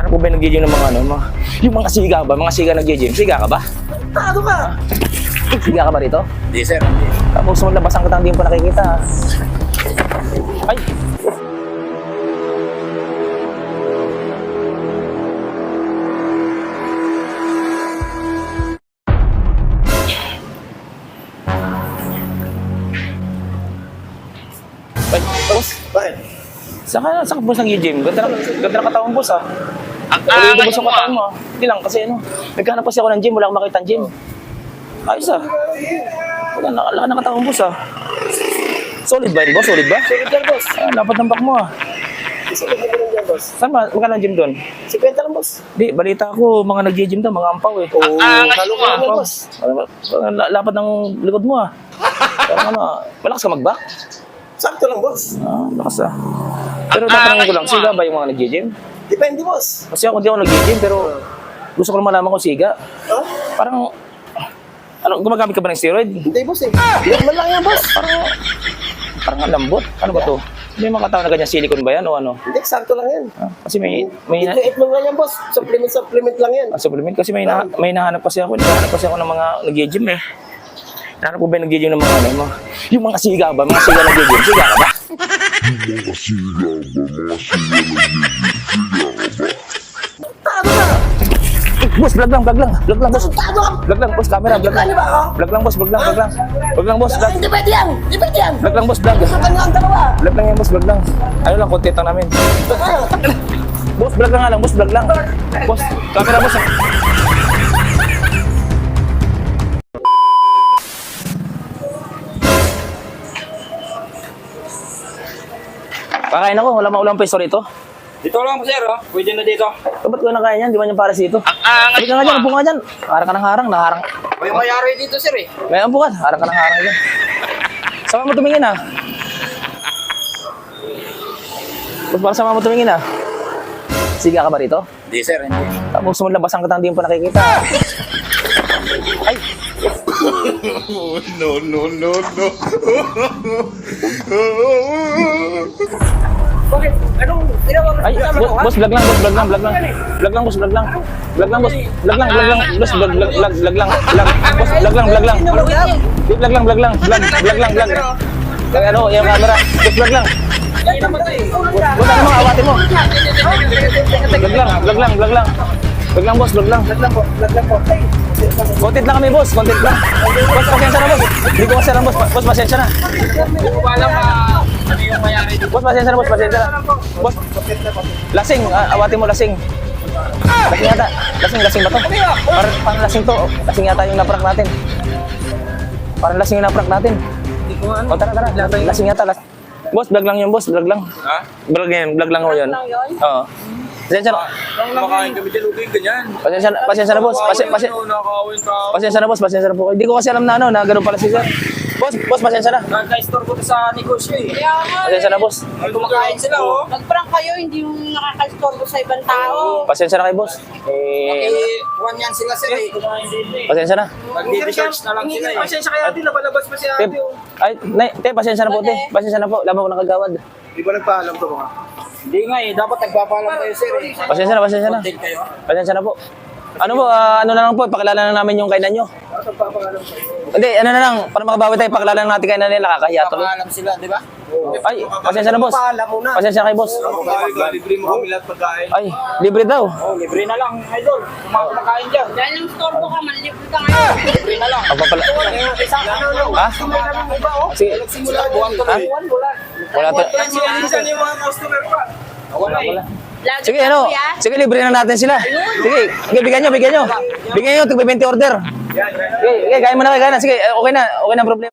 Ano po ba nag-gym ng mga ano? Yung mga siga ba? Mga siga nag-gym? Siga ka ba? Ano ka? Siga ka ba rito? Hindi, sir. Tapos labasan kita, hindi mo pa nakikita. Ay! Ay, boss. Bakit? Saan ka boss nag-gym? Ganda na katawan boss ah. Ang Ulit angas boss ang mo katawan mo ah. Hindi lang kasi ano. Nagkahanap kasi ako ng gym, wala akong makita ng gym. Ayos ah. Wala na katawan boss ah. Solid ba yun boss? Solid ba? Solid yan, boss. Ah, dapat ng back mo ah. Solid na ganun yan, boss. Saan ba? Magkano ang gym doon? 50 lang, boss. Di, balita ko, mga nag-gym daw, mga ampaw eh. Oo, angas halo mo, ka lang yan, Ampaw. boss. Lapad ng likod mo ah. Parang ano, malakas ka mag-back? Sakto lang, boss. Ah, lakas ah. Pero tatanungin ko lang, angas mo, siga ba yung mga nag-gym? Depende, boss. Kasi ako hindi ako nag-gym, pero gusto ko lang malaman kung siga. Ha? Parang, ano, gumagamit ka ba ng steroid? Hindi, boss eh. Normal lang yan, boss. Parang ang lambot. Ano ba to? May mga tao na ganyan, silicone ba yan o ano? Hindi, sakto lang yan. Ah, kasi may Ito, itlog lang yan, boss. Supplement lang yan. supplement. Kasi may nahanap kasi ako. Nahanap kasi ako ng mga nag-gym eh. Nahanap ko ba yung nag-gym ng mga ano? Yung mga siga ba? Mga siga nag-gym. Siga ka ba? Mga siga ba? Mga siga nag-gym? Ano ka? Boss, vlog lang, boss. Tado ka. Vlog lang, boss, camera, vlog lang. Ano ba ako? Vlog lang, boss, vlog lang. Vlog lang, boss, vlog. Hindi pwede yan. Hindi pwede yan. Vlog lang, boss, vlog. Saan ang dalawa? Vlog lang yan, boss, vlog lang. Ano lang, content lang namin. Boss, vlog lang nga lang, boss, vlog lang. Boss, camera, boss. Kakain ako, wala maulang peso rito. Dito lang, sir. Oh. Pwede na dito. Ba't ko nakain yan? Di ba yung para dito? Ang angas Sabi ka nga dyan, upo nga dyan. Harang ka ng harang, naharang. May mayari dito, sir eh. May upo ka, harang ka ng harang dyan. Sama mo tumingin ah. Ba't baka sama mo tumingin ah? Siga ka ba rito? Hindi, sir. Hindi. Tapos labasan kita, hindi mo pa nakikita. Ay! No, no, no, no. Bakit? Anong ginawa mo? Ay, boss, vlog lang, boss, vlog lang. Vlog lang, boss, vlog lang. Vlog lang, boss. Vlog lang, boss, vlog lang. Boss, vlog lang. Vlog lang. Ano, yung camera. Boss, vlog lang. Boss, ano mga awatin mo? Vlog lang. Vlog lang, boss, vlog lang. Content lang kami, boss, content lang. Boss, pasensya na, boss. Hindi ko kasi alam, boss. Boss, pasensya na. Hindi ko pa alam ano yung mayari dito. Boss, pasensya na, boss, pasensya na. Boss, lasing, awatin mo, lasing. Lasing yata. Lasing ba to? Parang lasing to. Lasing yata yung naprank natin. Parang lasing yung naprank natin. O, tara. Lasing yata. Boss, vlog lang yun, boss. Vlog lang. Ha? Vlog lang ho yun. Oo. Pasensya na. Kumakain kami dyan, okay, ganyan. Pasensya na, boss. Nakakawin ka. Pasensya na, boss. Pasensya na po. Hindi ko kasi alam na ano, na ganun pala si sir. Boss, pasensya na. Nagka-store ko sa negosyo eh. Kaya nga, Pasensya na, boss. Ay, kumakain sila, oh. nag-prank kayo, hindi yung nakaka-store sa ibang tao. Pasensya na kay boss. One yan sila, sir eh. Kumain din eh. Pasensya na. Nag-research na lang sila eh. Pasensya kaya din, nabalabas pa si Te, ate. oh. ay, te, pasensya na po, te. Pasensya na po. Laman ko nakagawad. Di ba nagpaalam to mga? Hindi nga eh. Dapat nagpapaalam kayo, sir eh. Pasensya na. Content kayo. Pasensya na po. Ano po, ano na lang po, pakilala na namin yung kainan nyo. Bakit nagpapaalam kayo? Hindi, ano na lang, para makabawi tayo, pakilala na natin kainan nila, kakahiya tuloy. Papaalam sila, di ba? Ay, pasensya na, boss. Paalam muna. Pasensya na kay boss. Libre mo kami lahat pagkain. Ay, libre daw. Oh, libre na lang, idol. Kumakain dyan. Dahil ang store ko ka, malilibre ka ngayon. Libre na lang. Pagpapala... Isang ano, Ha? Sige, simula buwan to lang. wala to. Kasi alisan yung mga customer pa. Wala eh. Lagi Sige, ka, ano, kuya. sige, libre na natin sila. Sige, bigyan nyo. Bigyan nyo, tigbe 20 order. Sige, gaya mo na, gaya na. Sige, okay na ang problema.